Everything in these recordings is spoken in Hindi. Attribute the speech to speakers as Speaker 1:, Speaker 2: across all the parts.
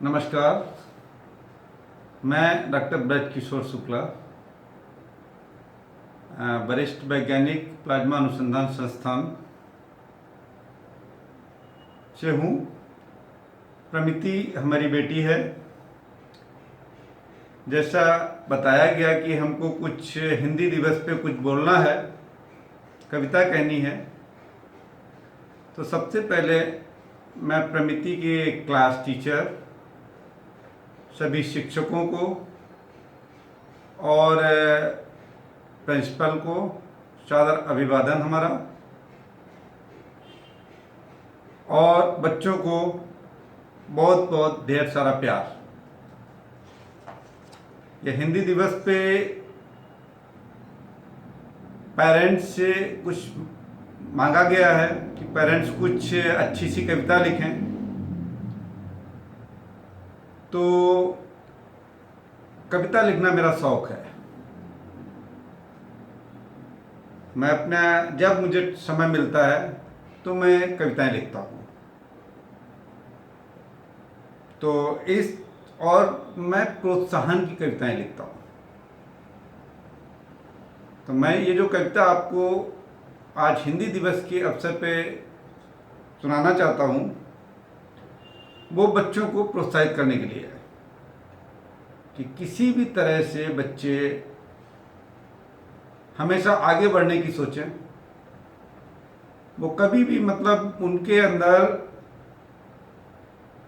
Speaker 1: नमस्कार। मैं डॉक्टर ब्रज किशोर शुक्ला, वरिष्ठ वैज्ञानिक प्लाज्मा अनुसंधान संस्थान से हूँ। प्रमिति हमारी बेटी है। जैसा बताया गया कि हमको कुछ हिंदी दिवस पे कुछ बोलना है, कविता कहनी है, तो सबसे पहले मैं प्रमिति के क्लास टीचर, सभी शिक्षकों को और प्रिंसिपल को सादर अभिवादन हमारा, और बच्चों को बहुत बहुत ढेर सारा प्यार। ये हिंदी दिवस पे पेरेंट्स से कुछ मांगा गया है कि पेरेंट्स कुछ अच्छी सी कविता लिखें, तो कविता लिखना मेरा शौक है। मैं अपना जब मुझे समय मिलता है तो मैं कविताएं लिखता हूँ। तो और मैं प्रोत्साहन की कविताएं लिखता हूँ। तो मैं ये जो कविता आपको आज हिंदी दिवस के अवसर पे सुनाना चाहता हूँ, वो बच्चों को प्रोत्साहित करने के लिए है कि किसी भी तरह से बच्चे हमेशा आगे बढ़ने की सोचें। वो कभी भी उनके अंदर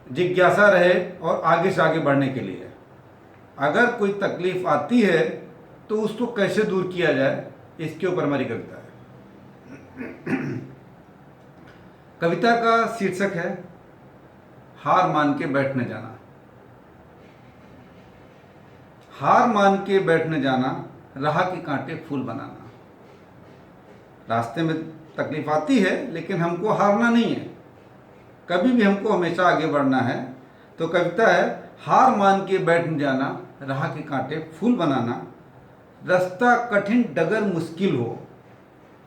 Speaker 1: जिज्ञासा रहे और आगे से आगे बढ़ने के लिए। अगर कोई तकलीफ आती है तो उसको कैसे दूर किया जाए, इसके ऊपर हमारी कविता है। कविता का शीर्षक है हार मान के बैठ न जाना। हार मान के बैठ न जाना, राह के कांटे फूल बनाना। रास्ते में तकलीफ आती है लेकिन हमको हारना नहीं है, कभी भी हमको हमेशा आगे बढ़ना है। तो कविता है हार मान के बैठ न जाना, राह के कांटे फूल बनाना। रास्ता कठिन डगर मुश्किल हो,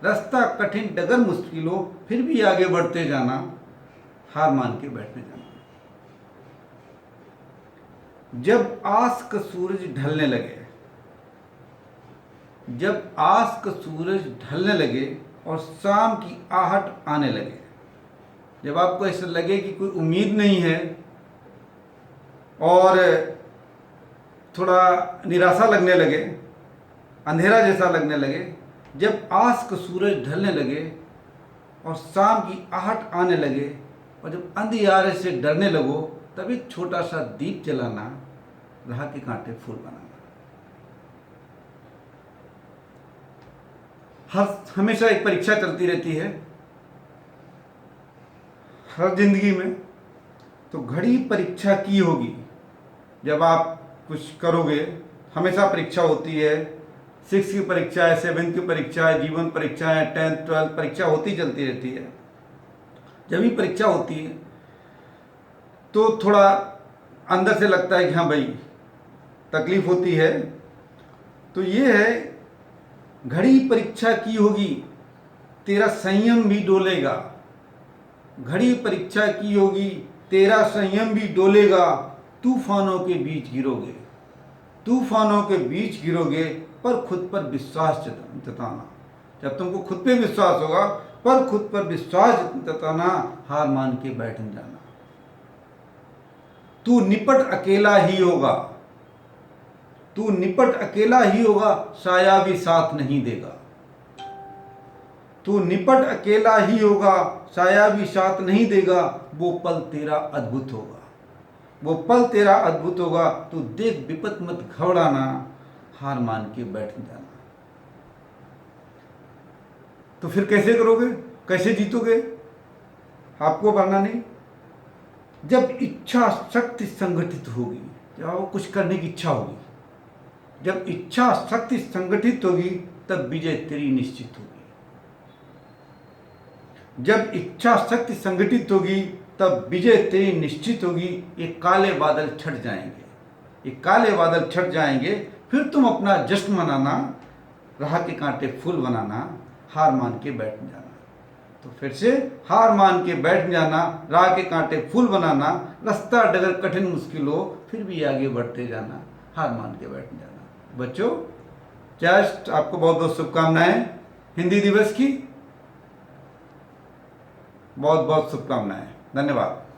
Speaker 1: रास्ता कठिन डगर मुश्किल हो, फिर भी आगे बढ़ते जाना, हार मान के बैठ न जाना। जब आस का सूरज ढलने लगे, जब आस का सूरज ढलने लगे और शाम की आहट आने लगे, जब आपको ऐसा लगे कि कोई उम्मीद नहीं है और थोड़ा निराशा लगने लगे, अंधेरा जैसा लगने लगे, जब आस का सूरज ढलने लगे और शाम की आहट आने लगे और जब अंधियारे से डरने लगो, तब एक छोटा सा दीप जलाना, राह के कांटे फूल बनाना। हमेशा एक परीक्षा चलती रहती है हर जिंदगी में। तो घड़ी परीक्षा की होगी जब आप कुछ करोगे। हमेशा परीक्षा होती है, 6 की परीक्षा है, 7 की परीक्षा है, जीवन परीक्षा है, 10th 12th परीक्षा होती चलती रहती है। जब भी परीक्षा होती है तो थोड़ा अंदर से लगता है कि हाँ भाई तकलीफ होती है। तो ये है घड़ी परीक्षा की होगी, तेरा संयम भी डोलेगा। घड़ी परीक्षा की होगी, तेरा संयम भी डोलेगा। तूफानों के बीच गिरोगे, तूफानों के बीच गिरोगे, पर खुद पर विश्वास जताना। जब तुमको खुद पे विश्वास होगा, पर खुद पर विश्वास जताना, हार मान के बैठ न जाना। तू निपट अकेला ही होगा, तू निपट अकेला ही होगा, साया भी साथ नहीं देगा। तू निपट अकेला ही होगा, साया भी साथ नहीं देगा। वो पल तेरा अद्भुत होगा, वो पल तेरा अद्भुत होगा। तू देख विपत मत घबराना, हार मान के बैठ जाना। तो फिर कैसे करोगे, कैसे जीतोगे? आपको बनना नहीं। जब इच्छा शक्ति संगठित होगी, जब कुछ करने की इच्छा होगी, जब इच्छा शक्ति संगठित होगी, तब विजय तेरी निश्चित होगी। जब इच्छा शक्ति संगठित होगी, तब विजय तेरी निश्चित होगी। ये काले बादल छट जाएंगे, ये काले बादल छट जाएंगे, फिर तुम अपना जश्न मनाना, राह के कांटे फूल बनाना, हार मान के बैठ जाना। तो फिर से हार मान के बैठ जाना, राह के कांटे फूल बनाना, रास्ता डगर कठिन मुश्किल हो फिर भी आगे बढ़ते जाना, हार मान के बैठ जाना। बच्चों, जस्ट आपको बहुत बहुत शुभकामनाएं हिंदी दिवस की, बहुत बहुत शुभकामनाएं। धन्यवाद।